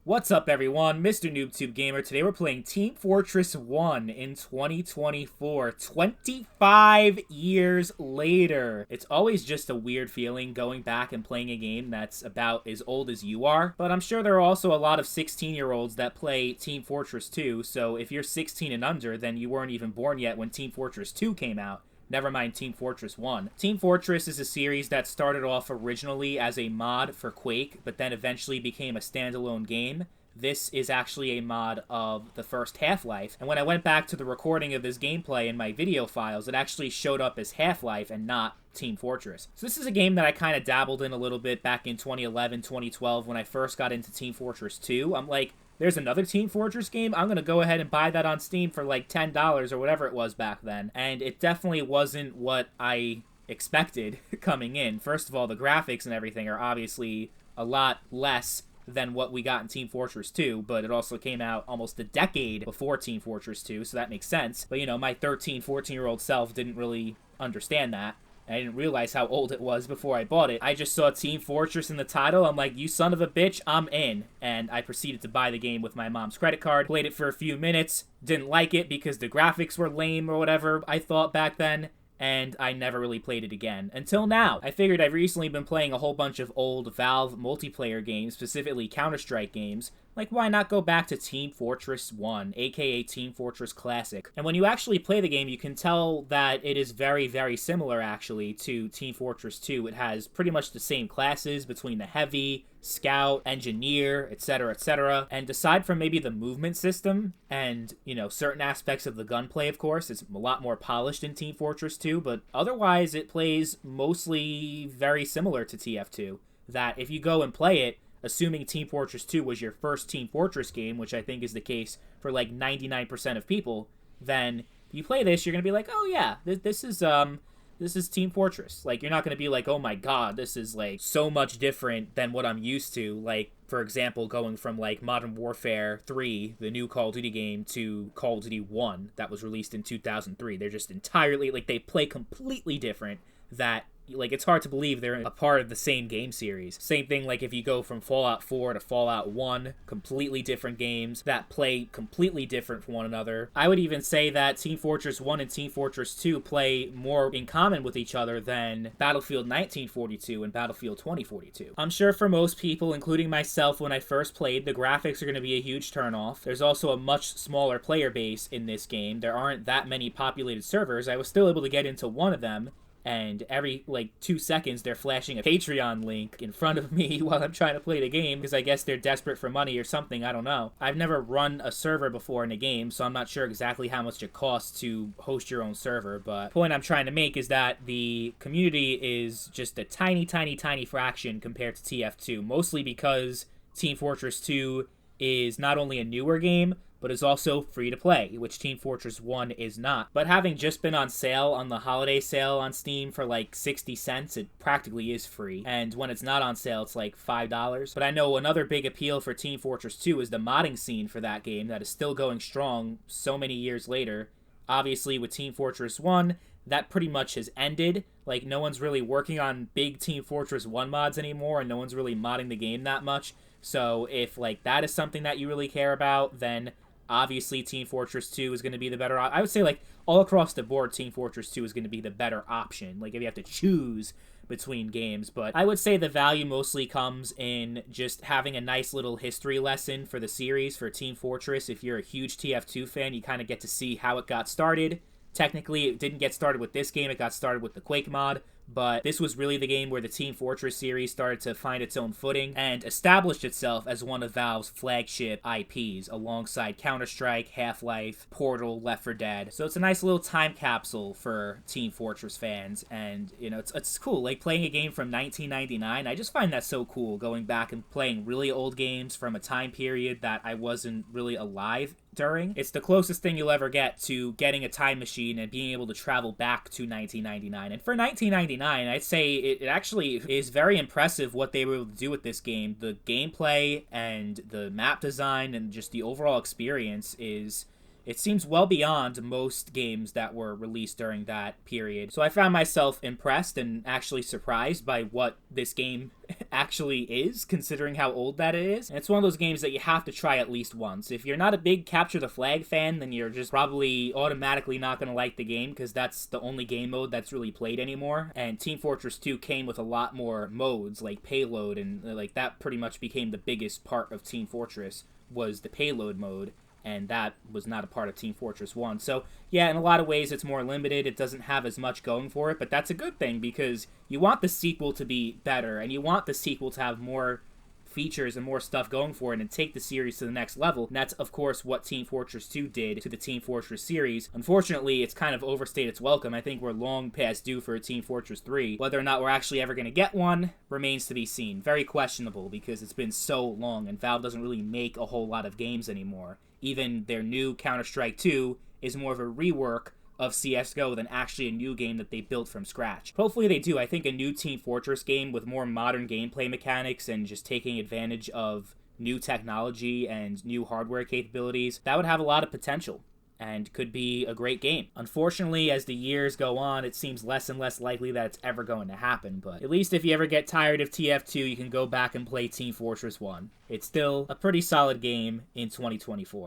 What's up, everyone? Mr. NoobTube Gamer. Today we're playing Team Fortress 1 in 2024, 25 years later. It's always just a weird feeling going back and playing a game that's about as old as you are, but I'm sure there are also a lot of 16-year-olds that play Team Fortress 2, so if you're 16 and under, then you weren't even born yet when Team Fortress 2 came out. Never mind Team Fortress 1. Team Fortress is a series that started off originally as a mod for Quake, but then eventually became a standalone game. This is actually a mod of the first Half-Life, and when I went back to the recording of this gameplay in my video files, it actually showed up as Half-Life and not Team Fortress. So this is a game that I kind of dabbled in a little bit back in 2011, 2012 when I first got into Team Fortress 2. I'm like, there's another Team Fortress game? I'm gonna go ahead and buy that on Steam for like $10 or whatever it was back then. And it definitely wasn't what I expected coming in. First of all, the graphics and everything are obviously a lot less than what we got in Team Fortress 2, but it also came out almost a decade before Team Fortress 2, so that makes sense. But, you know, my 13, 14-year-old self didn't really understand that. I didn't realize how old it was before I bought it. I just saw Team Fortress in the title. I'm like, you son of a bitch, I'm in. And I proceeded to buy the game with my mom's credit card. Played it for a few minutes. Didn't like it because the graphics were lame or whatever I thought back then. And I never really played it again. Until now. I figured I've recently been playing a whole bunch of old Valve multiplayer games, specifically Counter-Strike games. Like, why not go back to Team Fortress 1, aka Team Fortress Classic? And when you actually play the game, you can tell that it is very, very similar, actually, to Team Fortress 2. It has pretty much the same classes between the Heavy, Scout, Engineer, etc., etc. And aside from maybe the movement system and, you know, certain aspects of the gunplay, of course, it's a lot more polished in Team Fortress 2, but otherwise it plays mostly very similar to TF2. That if you go and play it, assuming Team Fortress 2 was your first Team Fortress game, which I think is the case for like 99% of people, then if you play this, you're going to be like, oh yeah, this is Team Fortress. Like, you're not going to be like, oh my god, this is like so much different than what I'm used to. Like, for example, going from like Modern Warfare 3, the new Call of Duty game, to Call of Duty 1 that was released in 2003. They're just entirely, like, they play completely different. That, like, it's hard to believe they're a part of the same game series. Same thing, like, if you go from Fallout 4 to Fallout 1, completely different games that play completely different from one another. I would even say that Team Fortress 1 and Team Fortress 2 play more in common with each other than Battlefield 1942 and Battlefield 2042. I'm sure for most people, including myself when I first played, the graphics are going to be a huge turnoff. There's also a much smaller player base in this game. There aren't that many populated servers. I was still able to get into one of them, and every, like, 2 seconds, they're flashing a Patreon link in front of me while I'm trying to play the game, because I guess they're desperate for money or something, I don't know. I've never run a server before in a game, so I'm not sure exactly how much it costs to host your own server, but the point I'm trying to make is that the community is just a tiny, tiny, tiny fraction compared to TF2, mostly because Team Fortress 2 is not only a newer game, but is also free to play, which Team Fortress 1 is not. But having just been on sale on the holiday sale on Steam for like 60 cents, it practically is free. And when it's not on sale, it's like $5. But I know another big appeal for Team Fortress 2 is the modding scene for that game that is still going strong so many years later. Obviously, with Team Fortress 1, that pretty much has ended. Like, no one's really working on big Team Fortress 1 mods anymore, and no one's really modding the game that much. So if, like, that is something that you really care about, then obviously Team Fortress 2 is going to be the better I would say, like, all across the board, Team Fortress 2 is going to be the better option. Like, if you have to choose between games. But I would say the value mostly comes in just having a nice little history lesson for the series for Team Fortress. If you're a huge TF2 fan, you kind of get to see how it got started. Technically, it didn't get started with this game, it got started with the Quake mod, but this was really the game where the Team Fortress series started to find its own footing and established itself as one of Valve's flagship IPs, alongside Counter-Strike, Half-Life, Portal, Left 4 Dead. So it's a nice little time capsule for Team Fortress fans, and, you know, it's cool. Like, playing a game from 1999, I just find that so cool, going back and playing really old games from a time period that I wasn't really alive during. It's the closest thing you'll ever get to getting a time machine and being able to travel back to 1999. And for 1999, I'd say it actually is very impressive what they were able to do with this game. The gameplay and the map design and just the overall experience is It seems well beyond most games that were released during that period. So I found myself impressed and actually surprised by what this game actually is, considering how old that it is. And it's one of those games that you have to try at least once. If you're not a big Capture the Flag fan, then you're just probably automatically not going to like the game, because that's the only game mode that's really played anymore. And Team Fortress 2 came with a lot more modes, like Payload, and like that pretty much became the biggest part of Team Fortress, was the Payload mode. And that was not a part of Team Fortress 1. So, yeah, in a lot of ways, it's more limited. It doesn't have as much going for it, but that's a good thing, because you want the sequel to be better, and you want the sequel to have more features and more stuff going for it and take the series to the next level. And that's, of course, what Team Fortress 2 did to the Team Fortress series. Unfortunately, it's kind of overstayed its welcome. I think we're long past due for a Team Fortress 3. Whether or not we're actually ever going to get one remains to be seen. Very questionable, because it's been so long, and Valve doesn't really make a whole lot of games anymore. Even their new Counter-Strike 2 is more of a rework of CSGO than actually a new game that they built from scratch. Hopefully they do. I think a new Team Fortress game with more modern gameplay mechanics and just taking advantage of new technology and new hardware capabilities, that would have a lot of potential and could be a great game. Unfortunately, as the years go on, it seems less and less likely that it's ever going to happen, but at least if you ever get tired of TF2, you can go back and play Team Fortress 1. It's still a pretty solid game in 2024.